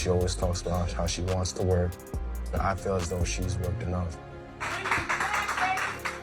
She always talks about how she wants to work, but I feel as though she's worked enough.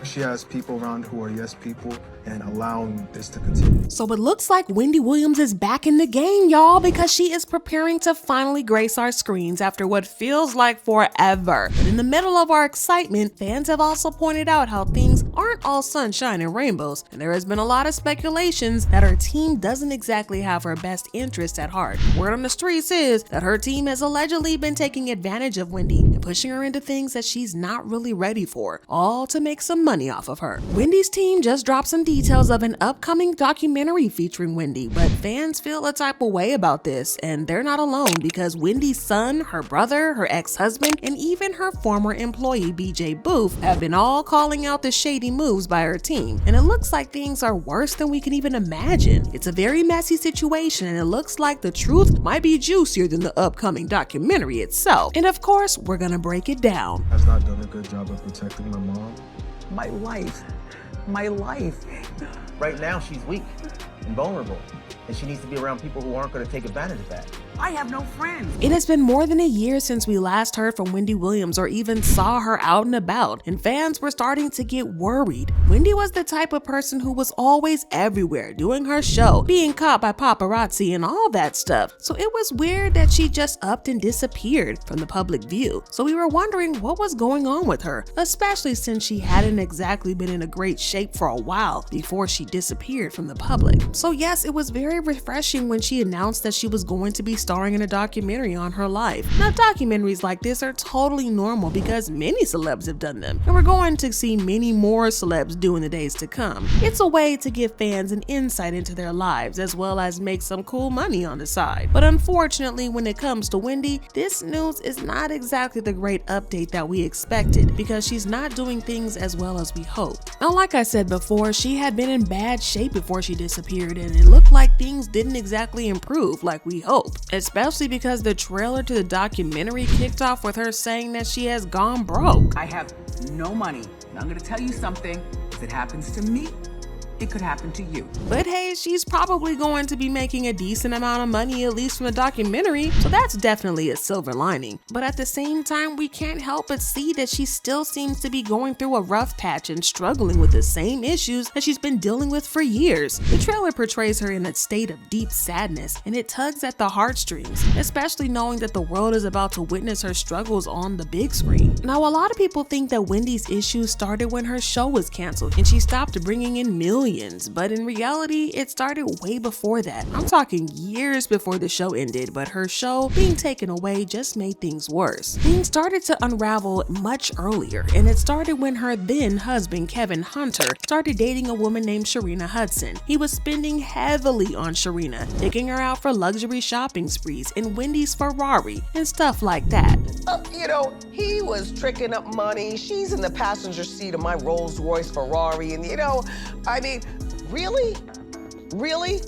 She has people around who are yes people and allowing this to continue. So it looks like Wendy Williams is back in the game, y'all, because she is preparing to finally grace our screens after what feels like forever. But in the middle of our excitement, fans have also pointed out how things aren't all sunshine and rainbows, and there has been a lot of speculations that her team doesn't exactly have her best interest at heart. Word on the streets is that her team has allegedly been taking advantage of Wendy and pushing her into things that she's not really ready for, all to make some money off of her. Wendy's team just dropped some details of an upcoming documentary featuring Wendy, but fans feel a type of way about this, and they're not alone because Wendy's son, her brother, her ex-husband, and even her former employee BJ Boof have been all calling out the shady moves by her team, and it looks like things are worse than we can even imagine. It's a very messy situation, and it looks like the truth might be juicier than the upcoming documentary itself. And of course, we're gonna break it down. Has not done a good job of protecting my mom. My life. My life. Right now, she's weak and vulnerable, and she needs to be around people who aren't going to take advantage of that. I have no friends. It has been more than a year since we last heard from Wendy Williams or even saw her out and about, and fans were starting to get worried. Wendy was the type of person who was always everywhere, doing her show, being caught by paparazzi and all that stuff. So it was weird that she just upped and disappeared from the public view. So we were wondering what was going on with her, especially since she hadn't exactly been in a great shape for a while before she disappeared from the public. So yes, it was very refreshing when she announced that she was going to be starring in a documentary on her life. Now, documentaries like this are totally normal because many celebs have done them, and we're going to see many more celebs do in the days to come. It's a way to give fans an insight into their lives as well as make some cool money on the side. But unfortunately, when it comes to Wendy, this news is not exactly the great update that we expected because she's not doing things as well as we hoped. Now, like I said before, she had been in bad shape before she disappeared, and it looked like things didn't exactly improve like we hoped, especially because the trailer to the documentary kicked off with her saying that she has gone broke. I have no money. And I'm gonna tell you something. If it happens to me, it could happen to you. But hey, she's probably going to be making a decent amount of money, at least from the documentary, so that's definitely a silver lining. But at the same time, we can't help but see that she still seems to be going through a rough patch and struggling with the same issues that she's been dealing with for years. The trailer portrays her in a state of deep sadness, and it tugs at the heartstrings, especially knowing that the world is about to witness her struggles on the big screen. Now, a lot of people think that Wendy's issues started when her show was canceled and she stopped bringing in millions, but in reality, it started way before that. I'm talking years before the show ended, but her show being taken away just made things worse. Things started to unravel much earlier, and it started when her then husband, Kevin Hunter, started dating a woman named Sharina Hudson. He was spending heavily on Sharina, taking her out for luxury shopping sprees in Wendy's Ferrari and stuff like that. You know, he was tricking up money. She's in the passenger seat of my Rolls Royce Ferrari. And you know, I mean, really? Really?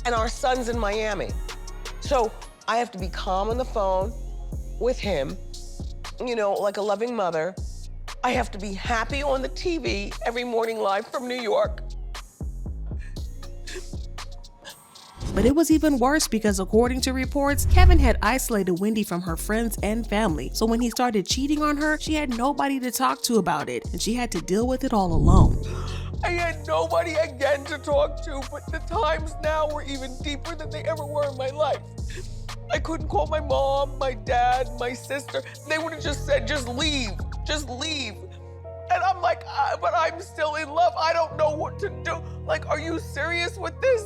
And our son's in Miami. So I have to be calm on the phone with him, you know, like a loving mother. I have to be happy on the TV every morning live from New York. But it was even worse because according to reports, Kevin had isolated Wendy from her friends and family. So when he started cheating on her, she had nobody to talk to about it, and she had to deal with it all alone. I had nobody again to talk to, but the times now were even deeper than they ever were in my life. I couldn't call my mom, my dad, my sister. They would have just said, just leave, just leave. And I'm like, but I'm still in love. I don't know what to do. Like, are you serious with this?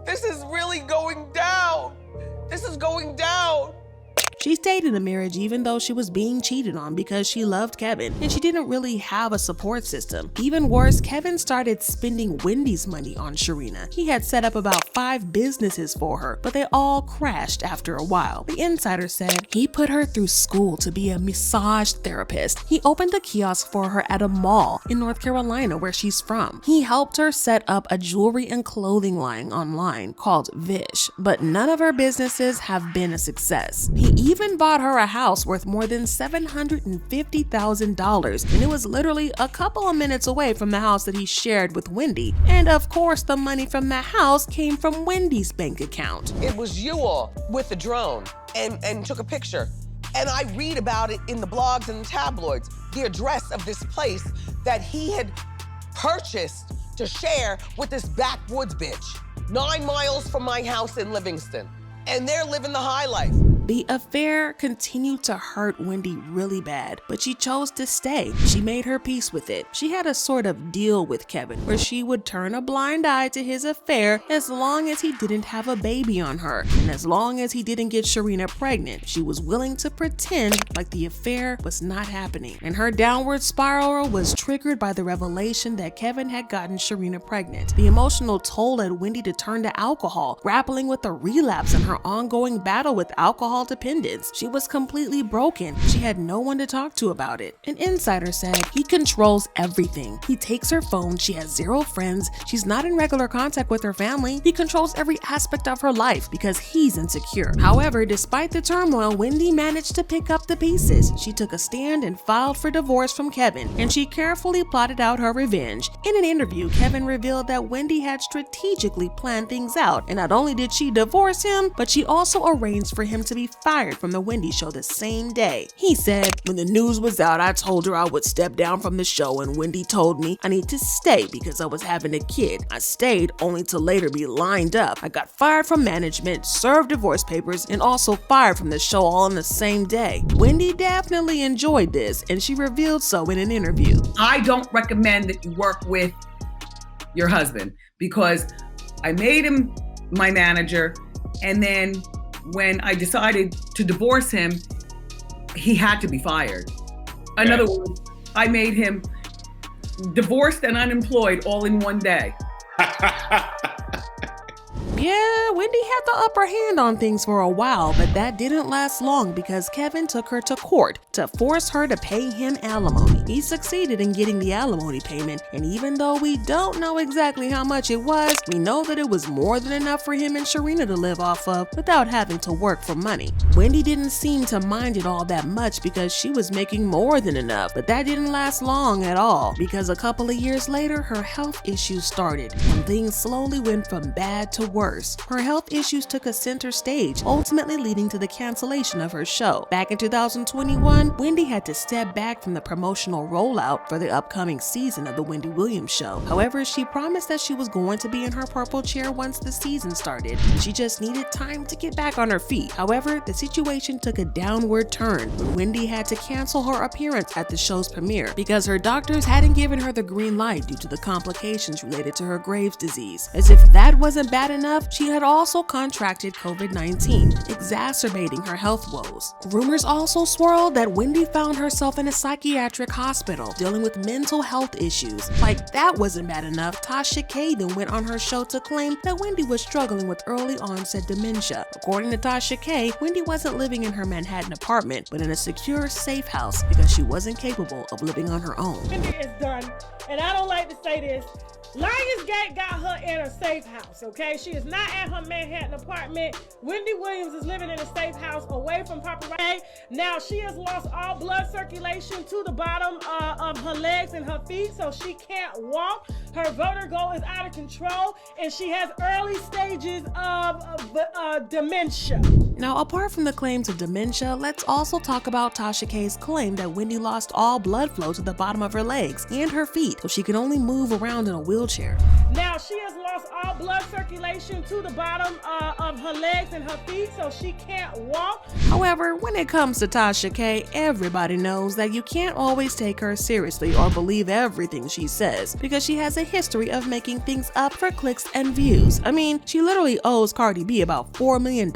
This is really going down. This is going down. She stayed in the marriage even though she was being cheated on because she loved Kevin and she didn't really have a support system. Even worse, Kevin started spending Wendy's money on Sharina. He had set up about 5 businesses for her, but they all crashed after a while. The insider said he put her through school to be a massage therapist. He opened a kiosk for her at a mall in North Carolina where she's from. He helped her set up a jewelry and clothing line online called Vish, but none of her businesses have been a success. He even bought her a house worth more than $750,000, and it was literally a couple of minutes away from the house that he shared with Wendy. And of course, the money from the house came from Wendy's bank account. It was you all with the drone and took a picture. And I read about it in the blogs and the tabloids, the address of this place that he had purchased to share with this backwoods bitch, 9 miles from my house in Livingston. And they're living the high life. The affair continued to hurt Wendy really bad, but she chose to stay. She made her peace with it. She had a sort of deal with Kevin where she would turn a blind eye to his affair as long as he didn't have a baby on her. And as long as he didn't get Sharina pregnant, she was willing to pretend like the affair was not happening. And her downward spiral was triggered by the revelation that Kevin had gotten Sharina pregnant. The emotional toll led Wendy to turn to alcohol, grappling with a relapse in her ongoing battle with alcohol dependence. She was completely broken. She had no one to talk to about it. An insider said, "He controls everything. He takes her phone. She has 0 friends. She's not in regular contact with her family. He controls every aspect of her life because he's insecure." However, despite the turmoil, Wendy managed to pick up the pieces. She took a stand and filed for divorce from Kevin, and she carefully plotted out her revenge. In an interview, Kevin revealed that Wendy had strategically planned things out, and not only did she divorce him, but she also arranged for him to be fired from the Wendy show the same day. He said, "When the news was out, I told her I would step down from the show, and Wendy told me I need to stay because I was having a kid. I stayed only to later be lined up. I got fired from management, served divorce papers, and also fired from the show all in the same day." Wendy definitely enjoyed this, and she revealed so in an interview. I don't recommend that you work with your husband because I made him my manager, and then when I decided to divorce him, he had to be fired. In other words, I made him divorced and unemployed all in one day. Yeah, Wendy had the upper hand on things for a while, but that didn't last long because Kevin took her to court to force her to pay him alimony. He succeeded in getting the alimony payment, and even though we don't know exactly how much it was, we know that it was more than enough for him and Sharina to live off of without having to work for money. Wendy didn't seem to mind it all that much because she was making more than enough, but that didn't last long at all because a couple of years later, her health issues started, and things slowly went from bad to worse. Her health issues took a center stage, ultimately leading to the cancellation of her show. Back in 2021, Wendy had to step back from the promotional rollout for the upcoming season of the Wendy Williams show. However, she promised that she was going to be in her purple chair once the season started, and she just needed time to get back on her feet. However, the situation took a downward turn when Wendy had to cancel her appearance at the show's premiere because her doctors hadn't given her the green light due to the complications related to her Graves' disease. As if that wasn't bad enough, she had also contracted COVID-19, exacerbating her health woes. Rumors also swirled that Wendy found herself in a psychiatric hospital dealing with mental health issues. Like that wasn't bad enough, Tasha K then went on her show to claim that Wendy was struggling with early onset dementia. According to Tasha K, Wendy wasn't living in her Manhattan apartment, but in a secure, safe house because she wasn't capable of living on her own. Wendy is done, and I don't like to say this. Lionsgate got her in a safe house, okay? She is not at her Manhattan apartment. Wendy Williams is living in a safe house away from paparazzi. Now, she has lost all blood circulation to the bottom of her legs and her feet, so she can't walk. Her vertigo is out of control, and she has early stages of dementia. Now, apart from the claims of dementia, let's also talk about Tasha K's claim that Wendy lost all blood flow to the bottom of her legs and her feet, so she can only move around in a wheelchair. Now, she has lost all blood circulation to the bottom of her legs and her feet, so she can't walk. However, when it comes to Tasha K, everybody knows that you can't always take her seriously or believe everything she says, because she has a history of making things up for clicks and views. I mean, she literally owes Cardi B about $4 million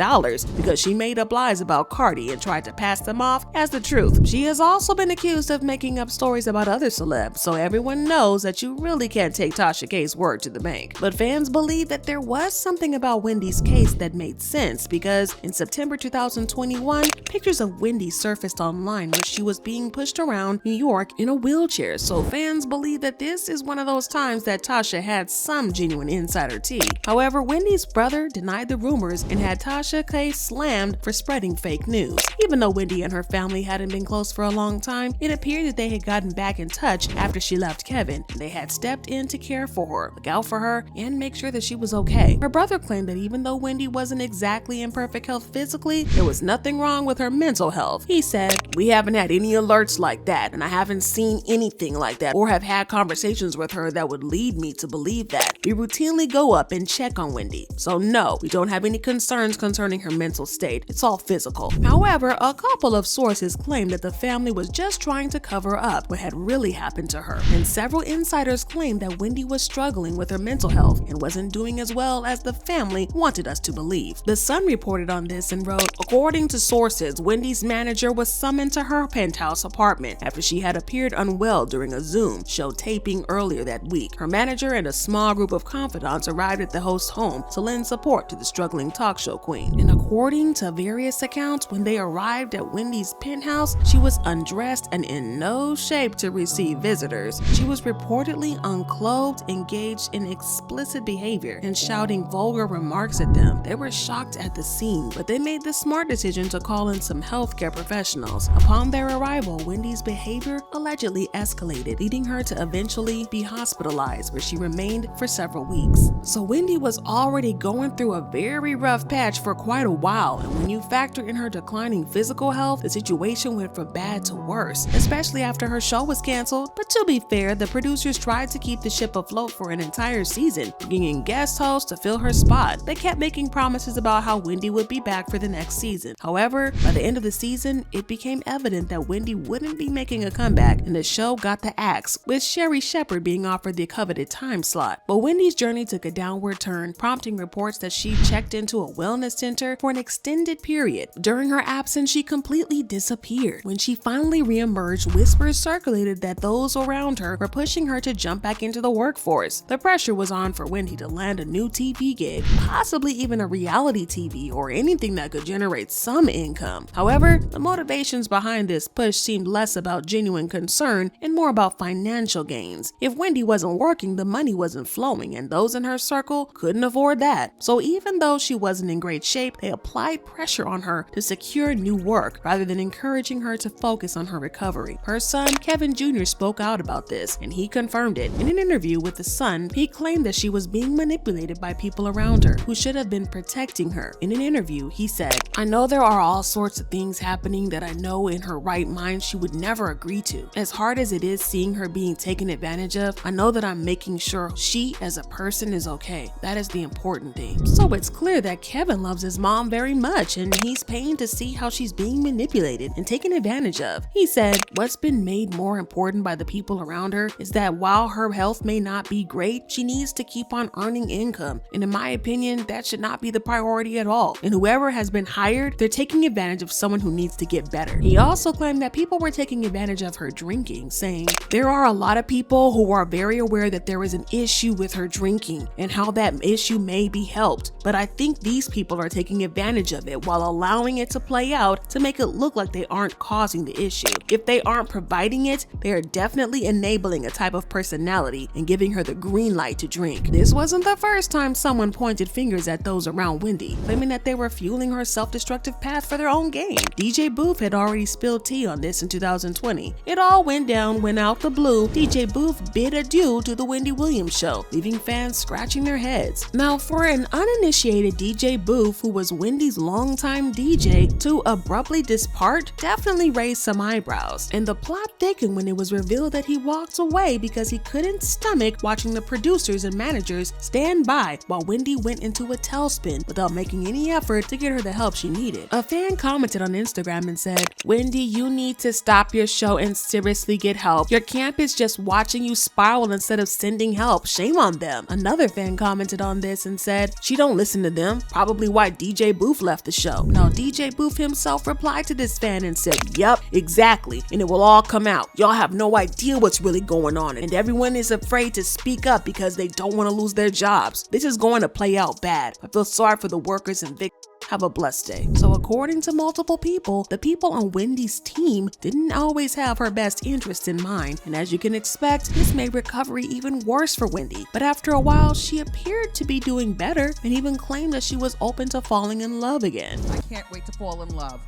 because she made up lies about Cardi and tried to pass them off as the truth. She has also been accused of making up stories about other celebs, so everyone knows that you really can't take Tasha K's word to the bank. But fans believe believed that there was something about Wendy's case that made sense because in September 2021, pictures of Wendy surfaced online where she was being pushed around New York in a wheelchair, so fans believe that this is one of those times that Tasha had some genuine insider tea. However, Wendy's brother denied the rumors and had Tasha K slammed for spreading fake news. Even though Wendy and her family hadn't been close for a long time, it appeared that they had gotten back in touch after she left Kevin, and they had stepped in to care for her, look out for her, and make sure that she was okay. Her brother claimed that even though Wendy wasn't exactly in perfect health physically, there was nothing wrong with her mental health. He said, "We haven't had any alerts like that, and I haven't seen anything like that or have had conversations with her that would lead me to believe that. We routinely go up and check on Wendy. So no, we don't have any concerns concerning her mental state. It's all physical." However, a couple of sources claimed that the family was just trying to cover up what had really happened to her, and several insiders claimed that Wendy was struggling with her mental health and wasn't doing as well as the family wanted us to believe. The Sun reported on this and wrote, "According to sources, Wendy's manager was summoned to her penthouse apartment after she had appeared unwell during a Zoom show taping earlier that week. Her manager and a small group of confidants arrived at the host's home to lend support to the struggling talk show queen. And according to various accounts, when they arrived at Wendy's penthouse, she was undressed and in no shape to receive visitors. She was reportedly unclothed, engaged in explicit behavior, and shouting vulgar remarks at them. They were shocked at the scene, but they made the smart decision to call in some healthcare professionals. Upon their arrival, Wendy's behavior allegedly escalated, leading her to eventually be hospitalized, where she remained for several weeks. So Wendy was already going through a very rough patch for quite a while, and when you factor in her declining physical health, the situation went from bad to worse, especially after her show was canceled. But to be fair, the producers tried to keep the ship afloat for an entire season, bringing in guest hosts to fill her spot. They kept making promises about how Wendy would be back for the next season. However, by the end of the season, it became evident that Wendy wouldn't be making a comeback, and the show got the axe, with Sherry Shepherd being offered the coveted time slot. But Wendy's journey took a downward turn, prompting reports that she checked into a wellness center for an extended period. During her absence, she completely disappeared. When she finally reemerged, whispers circulated that those around her were pushing her to jump back into the workforce. The pressure was on for Wendy to land a new TV gig, possibly even a reality TV or anything that could generate some income. However, the motivations behind this push seemed less about genuine concern and more about financial gains. If Wendy wasn't working, the money wasn't flowing, and those in her circle couldn't afford that. So even though she wasn't in great shape, they applied pressure on her to secure new work rather than encouraging her to focus on her recovery. Her son, Kevin Jr., spoke out about this, and he confirmed it. In an interview with The Sun, he claimed that she was being manipulated by people around her who should have been protecting her. In an interview, he said, "I know there are all sorts of things happening that I know in her right mind she would never agree to. As hard as it is seeing her being taken advantage of, I know that I'm making sure she as a person is okay. That is the important thing." So it's clear that Kevin loves his mom very much, and he's pained to see how she's being manipulated and taken advantage of. He said, "What's been made more important by the people around her is that while her health may not be great, she needs to keep on earning income. And in my opinion, that should not be the priority at all. And whoever has been hired, they're taking advantage of someone who needs to get better." He also claimed that people were taking advantage of her drinking, saying, "There are a lot of people who are very aware that there is an issue with her drinking and how that issue may be helped. But I think these people are taking advantage of it while allowing it to play out to make it look like they aren't causing the issue. If they aren't providing it, they are definitely enabling a type of personality and giving her the green light to drink." This wasn't the first time someone pointed fingers at those around Wendy, claiming that they were fueling her self-destructive path for their own gain. DJ Boof had already spilled tea on this in 2020. It all went down when out the blue, DJ Boof bid adieu to the Wendy Williams show, leaving fans scratching their heads. Now, for an uninitiated DJ Boof, who was Wendy's longtime DJ, to abruptly depart definitely raised some eyebrows. And the plot thickened when it was revealed that he walked away because he couldn't stomach watching the producers and managers stand by while Wendy went into a tailspin without making any effort to get her the help she needed. A fan commented on Instagram and said, "Wendy, you need to stop your show and seriously get help. Your camp is just watching you spiral instead of sending help. Shame on them." Another fan commented on this and said, "She don't listen to them. Probably why DJ Boof left the show." Now, DJ Boof himself replied to this fan and said, "Yup, exactly. And it will all come out. Y'all have no idea what's really going on. And everyone is afraid to speak up because they don't want to lose their jobs. This is going to play out bad. I feel sorry for the workers and victims. Have a blessed day. So according to multiple people, the people on Wendy's team didn't always have her best interest in mind. And as you can expect, this made recovery even worse for Wendy. But after a while, she appeared to be doing better and even claimed that she was open to falling in love again. I can't wait to fall in love.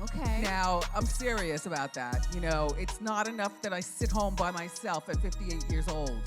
Okay. Now, I'm serious about that. You know, it's not enough that I sit home by myself at 58 years old.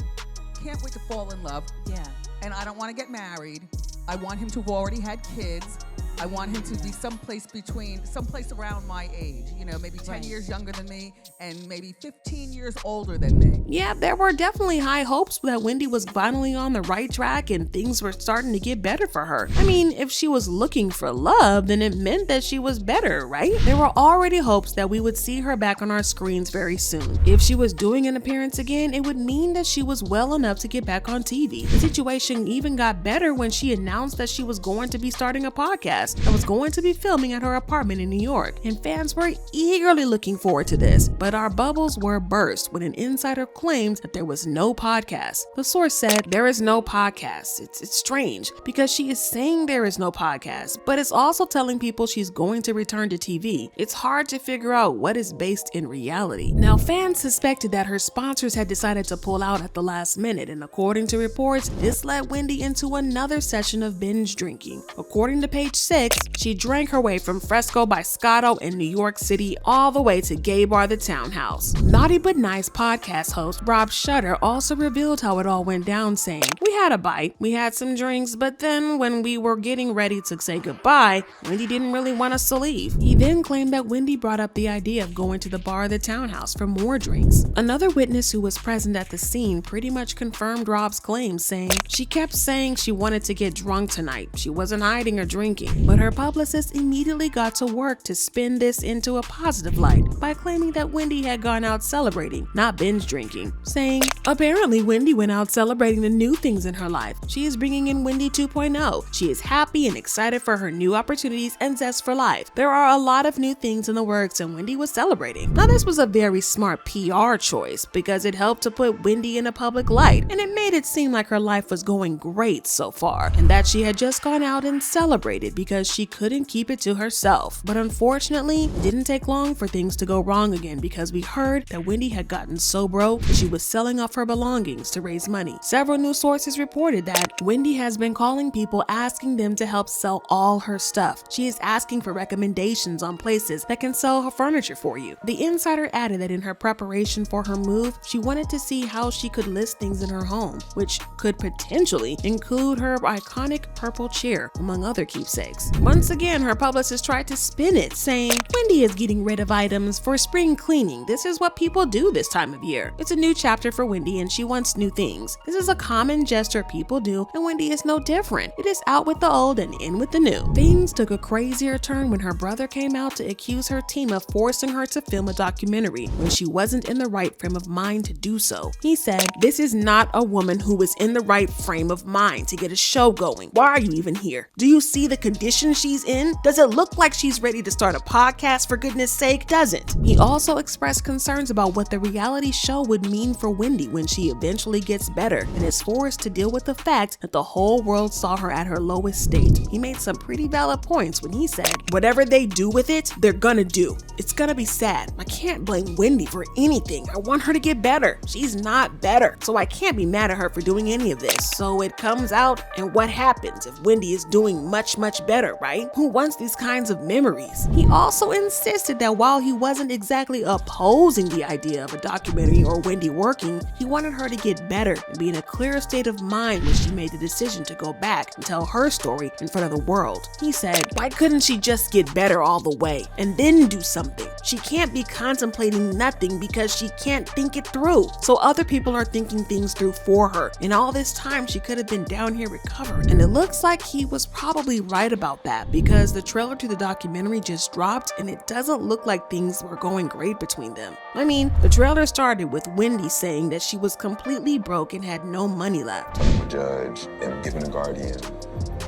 Can't wait to fall in love. Yeah. And I don't want to get married. I want him to have already had kids. I want him to be someplace around my age, you know, maybe 10 years younger than me and maybe 15 years older than me. Yeah, there were definitely high hopes that Wendy was finally on the right track and things were starting to get better for her. I mean, if she was looking for love, then it meant that she was better, right? There were already hopes that we would see her back on our screens very soon. If she was doing an appearance again, it would mean that she was well enough to get back on TV. The situation even got better when she announced that she was going to be starting a podcast that was going to be filming at her apartment in New York, and fans were eagerly looking forward to this. But our bubbles were burst when an insider claimed that there was no podcast. The source said, "There is no podcast. It's strange because she is saying there is no podcast, but it's also telling people she's going to return to TV. It's hard to figure out what is based in reality." Now, fans suspected that her sponsors had decided to pull out at the last minute, and according to reports, this led Wendy into another session of binge drinking. According to Page 6, she drank her way from Fresco by Scotto in New York City all the way to Gay Bar the Townhouse. Naughty But Nice podcast host Rob Shutter also revealed how it all went down, saying, "We had a bite, we had some drinks, but then when we were getting ready to say goodbye, Wendy didn't really want us to leave." He then claimed that Wendy brought up the idea of going to the bar of the townhouse for more drinks. Another witness who was present at the scene pretty much confirmed Rob's claims, saying, "She kept saying she wanted to get drunk tonight. She wasn't hiding or drinking." But her publicist immediately got to work to spin this into a positive light by claiming that Wendy had gone out celebrating, not binge drinking, saying, "Apparently Wendy went out celebrating the new things in her life. She is bringing in Wendy 2.0. She is happy and excited for her new opportunities and zest for life. There are a lot of new things in the works and Wendy was celebrating." Now, this was a very smart PR choice because it helped to put Wendy in a public light, and it made it seem like her life was going great so far and that she had just gone out and celebrated because she couldn't keep it to herself. But unfortunately, it didn't take long for things to go wrong again because we heard that Wendy had gotten so broke she was selling off her belongings to raise money. Several news sources reported that Wendy has been calling people asking them to help sell all her stuff. She is asking for recommendations on places that can sell her furniture for you. The insider added that in her preparation for her move, she wanted to see how she could list things in her home, which could potentially include her iconic purple chair, among other keepsakes. Once again, her publicist tried to spin it, saying, "Wendy is getting rid of items for spring cleaning. This is what people do this time of year. It's a new chapter for Wendy and she wants new things. This is a common gesture people do and Wendy is no different. It is out with the old and in with the new." Things took a crazier turn when her brother came out to accuse her team of forcing her to film a documentary when she wasn't in the right frame of mind to do so. He said, "This is not a woman who is in the right frame of mind to get a show going. Why are you even here? Do you see the condition she's in? Does it look like she's ready to start a podcast, for goodness sake? Doesn't." He also expressed concerns about what the reality show would mean for Wendy when she eventually gets better and is forced to deal with the fact that the whole world saw her at her lowest state. He made some pretty valid points when he said, "Whatever they do with it, they're gonna do. It's gonna be sad. I can't blame Wendy for anything. I want her to get better. She's not better, so I can't be mad at her for doing any of this. So it comes out, and what happens if Wendy is doing much better, right? Who wants these kinds of memories?" He also insisted that while he wasn't exactly opposing the idea of a documentary or Wendy working, he wanted her to get better and be in a clearer state of mind when she made the decision to go back and tell her story in front of the world. He said, "Why couldn't she just get better all the way and then do something? She can't be contemplating nothing because she can't think it through. So other people are thinking things through for her. And all this time she could have been down here recovering." And it looks like he was probably right about that because the trailer to the documentary just dropped and it doesn't look like things were going great between them. I mean, the trailer started with Wendy saying that she was completely broke and had no money left. Judge and given a guardian.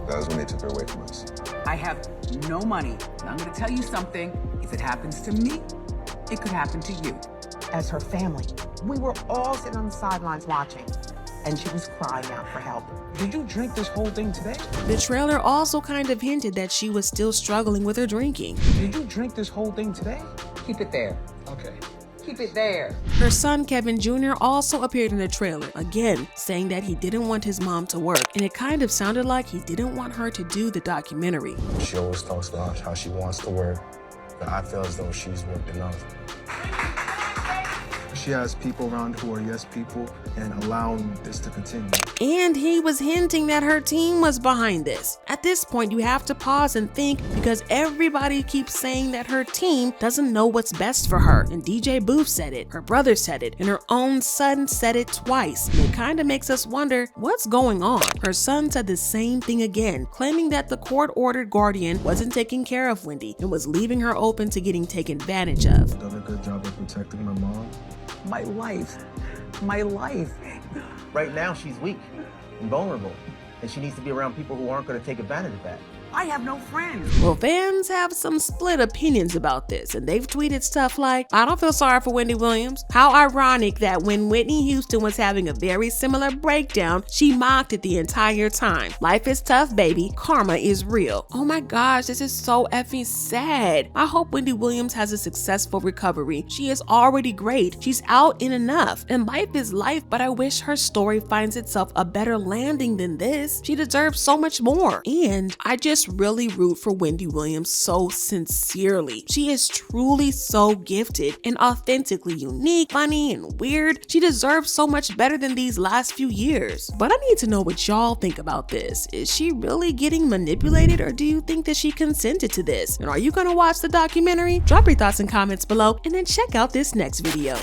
That was when they took her away from us. I have no money. And I'm going to tell you something. If it happens to me, it could happen to you. As her family, we were all sitting on the sidelines watching. and she was crying out for help. Did you drink this whole thing today? The trailer also kind of hinted that she was still struggling with her drinking. Did you drink this whole thing today? Keep it there. Okay. Keep it there. Her son, Kevin Jr., also appeared in the trailer, again saying that he didn't want his mom to work, and it kind of sounded like he didn't want her to do the documentary. She always talks about how she wants to work, but I feel as though she's worked enough. She has people around who are yes people and allowing this to continue. And he was hinting that her team was behind this. At this point, you have to pause and think, because everybody keeps saying that her team doesn't know what's best for her. And DJ Boof said it, her brother said it, and her own son said it twice. And it kind of makes us wonder what's going on. Her son said the same thing again, claiming that the court-ordered guardian wasn't taking care of Wendy and was leaving her open to getting taken advantage of. Done a good job of protecting my mom. My life. My life. Right now, she's weak and vulnerable, and she needs to be around people who aren't going to take advantage of that. I have no friends. Well, fans have some split opinions about this, and they've tweeted stuff like, "I don't feel sorry for Wendy Williams. How ironic that when Whitney Houston was having a very similar breakdown, she mocked it the entire time. Life is tough, baby. Karma is real." Oh my gosh, this is so effing sad. I hope Wendy Williams has a successful recovery. She is already great. She's out in enough, and life is life, but I wish her story finds itself a better landing than this. She deserves so much more, and I just really root for Wendy Williams so sincerely. She is truly so gifted and authentically unique, funny, and weird. She deserves so much better than these last few years. But I need to know what y'all think about this. Is she really getting manipulated, or do you think that she consented to this? And are you gonna watch the documentary? Drop your thoughts and comments below, and then check out this next video.